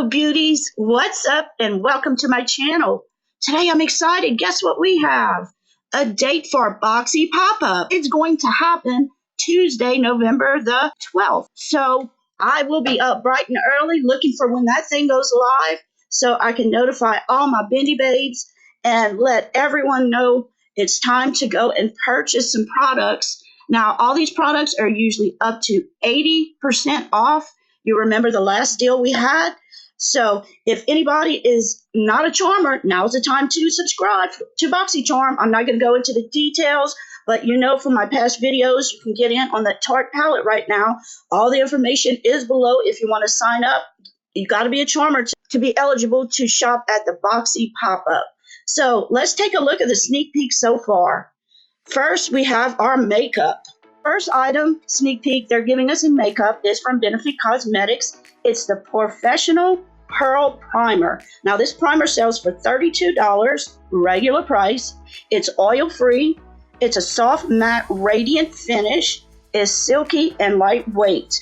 Hello beauties, what's up and welcome to my channel. Today I'm excited. Guess what we have? A date for Boxypopup. It's going to happen Tuesday, November the 12th. So I will be up bright and early looking for when that thing goes live so I can notify all my bendy babes and let everyone know it's time to go and purchase some products. Now all these products are usually up to 80% off. You remember the last deal we had? So if anybody is not a charmer, now's the time to subscribe to Boxycharm. I'm not going to go into the details, but you know from my past videos, you can get in on the Tarte palette right now. All the information is below if you want to sign up. You got to be a charmer to be eligible to shop at the Boxypopup. So let's take a look at the sneak peek so far. First, we have our makeup. First item, sneak peek, they're giving us in makeup is from Benefit Cosmetics. It's the Professional Pearl Primer. Now, this primer sells for $32, regular price. It's oil-free. It's a soft, matte, radiant finish. It's silky and lightweight.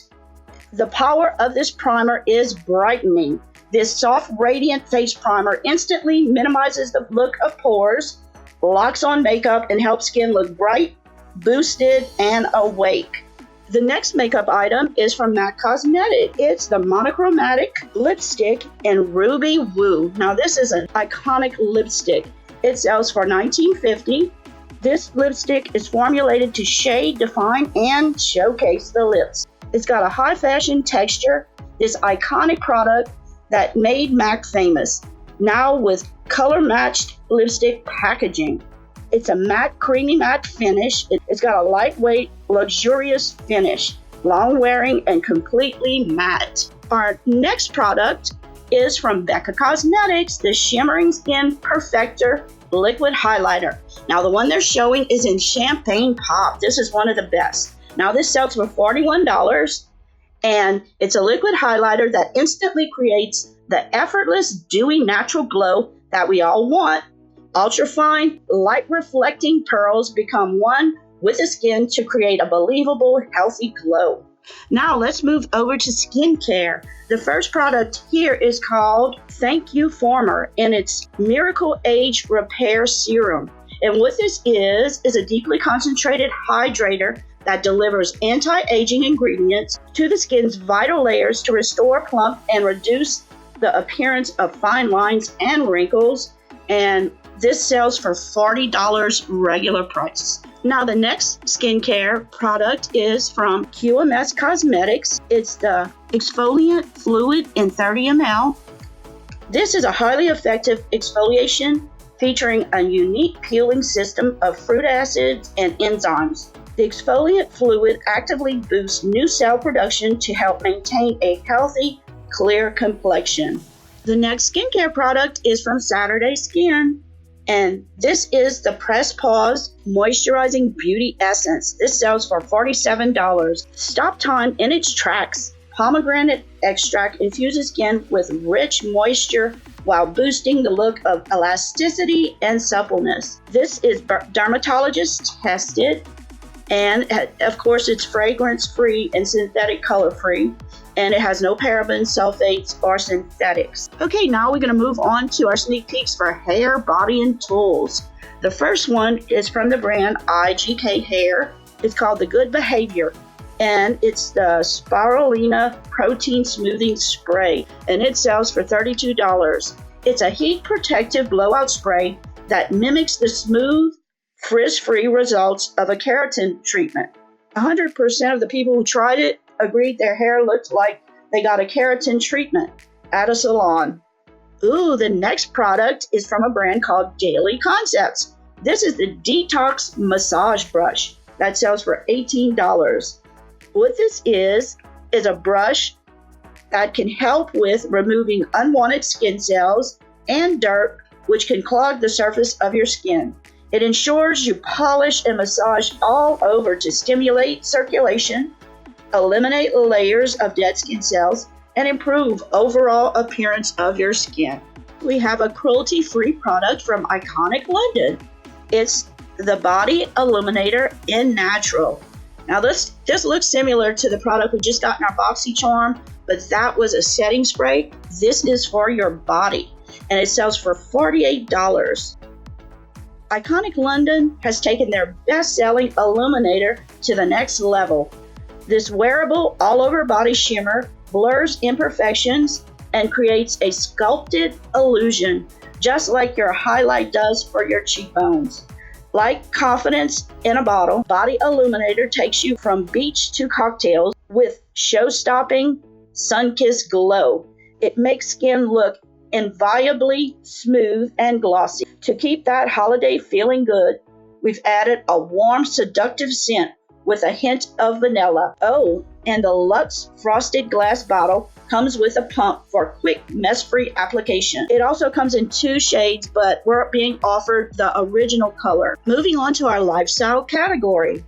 The power of this primer is brightening. This soft, radiant face primer instantly minimizes the look of pores, locks on makeup, and helps skin look bright, boosted, and awake. The next makeup item is from MAC Cosmetics. It's the Monochromatic Lipstick in Ruby Woo. Now this is an iconic lipstick. It sells for $19.50. This lipstick is formulated to shade, define, and showcase the lips. It's got a high fashion texture. This iconic product that made MAC famous. Now with color matched lipstick packaging. It's a matte, creamy matte finish. It's got a lightweight, luxurious finish, long wearing and completely matte. Our next product is from Becca Cosmetics, the Shimmering Skin Perfector Liquid Highlighter. Now the one they're showing is in Champagne Pop. This is one of the best. Now this sells for $41 and it's a liquid highlighter that instantly creates the effortless, dewy, natural glow that we all want. Ultra-fine, light-reflecting pearls become one with the skin to create a believable, healthy glow. Now let's move over to skincare. The first product here is called Thank You Former, and it's Miracle Age Repair Serum. And what this is a deeply concentrated hydrator that delivers anti-aging ingredients to the skin's vital layers to restore plump and reduce the appearance of fine lines and wrinkles. And this sells for $40 regular price. Now the next skincare product is from QMS Cosmetics. It's the Exfoliant Fluid in 30 ml. This is a highly effective exfoliation featuring a unique peeling system of fruit acids and enzymes. The exfoliant fluid actively boosts new cell production to help maintain a healthy, clear complexion. The next skincare product is from Saturday Skin. And this is the Press Pause Moisturizing Beauty Essence. This sells for $47. Stop time in its tracks. Pomegranate extract infuses skin with rich moisture while boosting the look of elasticity and suppleness. This is dermatologist tested. And of course, it's fragrance free and synthetic color free. And it has no parabens, sulfates, or synthetics. Okay, now we're going to move on to our sneak peeks for hair, body, and tools. The first one is from the brand IGK Hair. It's called the Good Behavior, and it's the Spirulina Protein Smoothing Spray, and it sells for $32. It's a heat protective blowout spray that mimics the smooth, frizz-free results of a keratin treatment. 100% of the people who tried it agreed their hair looked like they got a keratin treatment at a salon. Ooh, the next product is from a brand called Daily Concepts. This is the Detox Massage Brush that sells for $18. What this is a brush that can help with removing unwanted skin cells and dirt, which can clog the surface of your skin. It ensures you polish and massage all over to stimulate circulation, eliminate layers of dead skin cells, and improve overall appearance of your skin. We have a cruelty-free product from Iconic London. It's the Body Illuminator in Natural. Now this looks similar to the product we just got in our Boxycharm, but that was a setting spray. This is for your body, and it sells for $48. Iconic London has taken their best-selling Illuminator to the next level. This wearable all-over body shimmer blurs imperfections and creates a sculpted illusion, just like your highlight does for your cheekbones. Like confidence in a bottle, Body Illuminator takes you from beach to cocktails with show-stopping, sun-kissed glow. It makes skin look inviolably smooth and glossy. To keep that holiday feeling good, we've added a warm, seductive scent with a hint of vanilla. Oh, and the Luxe Frosted Glass bottle comes with a pump for quick, mess-free application. It also comes in 2 shades, but we're being offered the original color. Moving on to our lifestyle category.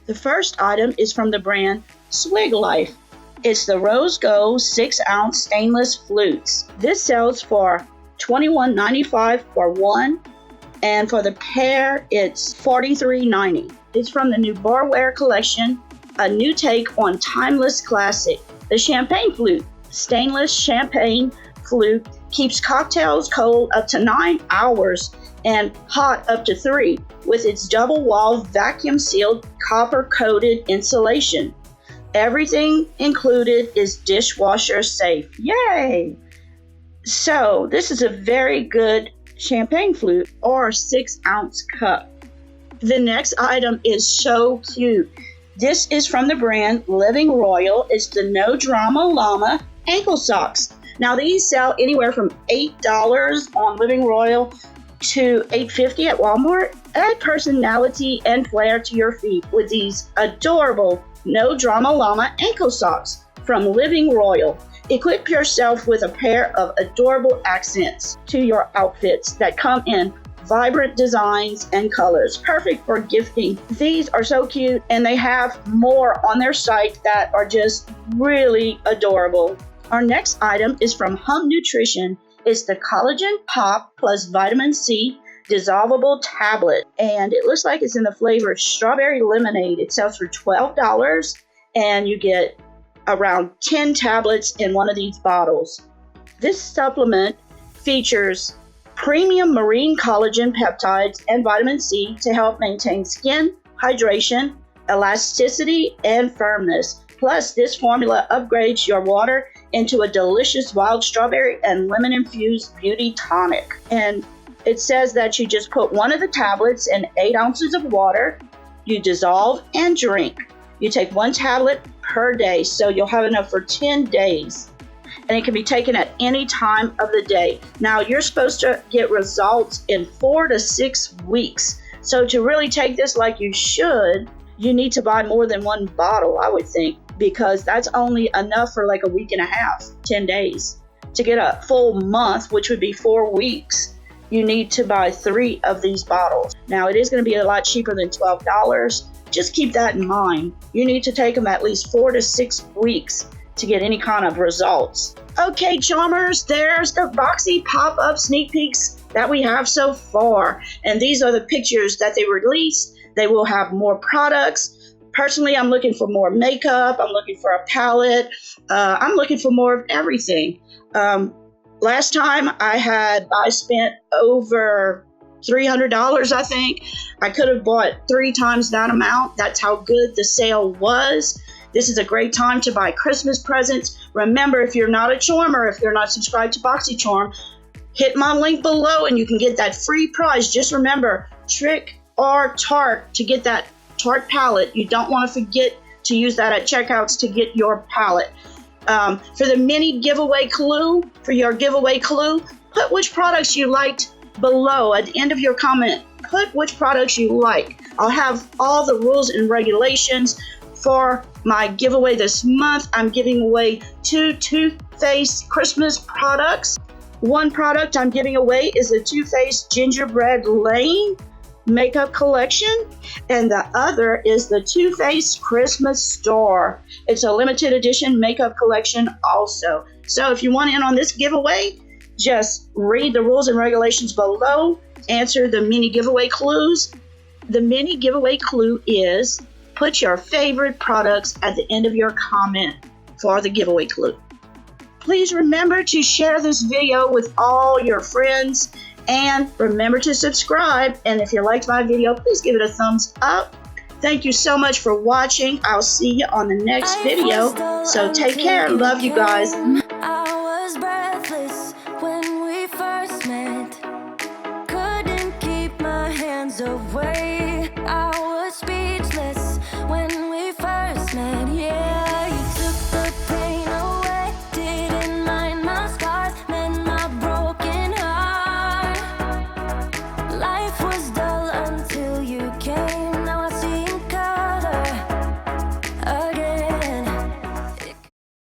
The first item is from the brand Swig Life. It's the Rose Gold 6-ounce stainless flutes. This sells for $21.95 for one, and for the pair, it's $43.90. It's from the new Barware collection, a new take on timeless classic, the Champagne Flute. Stainless champagne flute keeps cocktails cold up to 9 hours and hot up to 3 with its double-wall vacuum-sealed copper-coated insulation. Everything included is dishwasher safe. Yay! So this is a very good champagne flute or 6-ounce cup. The next item is so cute. This is from the brand Living Royal. It's the No Drama Llama ankle socks. Now these sell anywhere from $8 on Living Royal to $8.50 at Walmart. Add personality and flair to your feet with these adorable No Drama Llama ankle socks from Living Royal. Equip yourself with a pair of adorable accents to your outfits that come in vibrant designs and colors, perfect for gifting. These are so cute, and they have more on their site that are just really adorable. Our next item is from Hum Nutrition. It's the Collagen Pop plus Vitamin C Dissolvable Tablet, and it looks like it's in the flavor Strawberry Lemonade. It sells for $12, and you get around 10 tablets in one of these bottles. This supplement features premium marine collagen peptides and vitamin C to help maintain skin hydration, elasticity, and firmness. Plus, this formula upgrades your water into a delicious wild strawberry and lemon-infused beauty tonic. And it says that you just put one of the tablets in 8 ounces of water, you dissolve and drink. You take 1 tablet per day, so you'll have enough for 10 days. And it can be taken at any time of the day. Now, you're supposed to get results in 4 to 6 weeks. So to really take this like you should, you need to buy more than 1 bottle, I would think, because that's only enough for like a week and a half, 10 days. To get a full month, which would be 4 weeks, you need to buy 3 of these bottles. Now, it is going to be a lot cheaper than $12. Just keep that in mind. You need to take them at least 4 to 6 weeks to get any kind of results. Okay, Charmers, there's the Boxypopup sneak peeks that we have so far. And these are the pictures that they released. They will have more products. Personally, I'm looking for more makeup. I'm looking for a palette. I'm looking for more of everything. Last time I spent over $300, I think. I could have bought 3 times that amount. That's how good the sale was. This is a great time to buy Christmas presents. Remember, if you're not a charmer, if you're not subscribed to Boxycharm, hit my link below and you can get that free prize. Just remember, Trick or Tarte to get that Tarte palette. You don't want to forget to use that at checkouts to get your palette. For the mini giveaway clue, put which products you liked below at the end of your comment. Put which products you like. I'll have all the rules and regulations for my giveaway this month. I'm giving away 2 Too Faced Christmas products. One product I'm giving away is the Too Faced Gingerbread Lane makeup collection, and the other is the Too Faced Christmas Store. It's a limited edition makeup collection also. So if you want in on this giveaway, just read the rules and regulations below, answer the mini giveaway clues. The mini giveaway clue is put your favorite products at the end of your comment for the giveaway clue. Please remember to share this video with all your friends and remember to subscribe. And if you liked my video, please give it a thumbs up. Thank you so much for watching. I'll see you on the next video. So take care. Love you guys.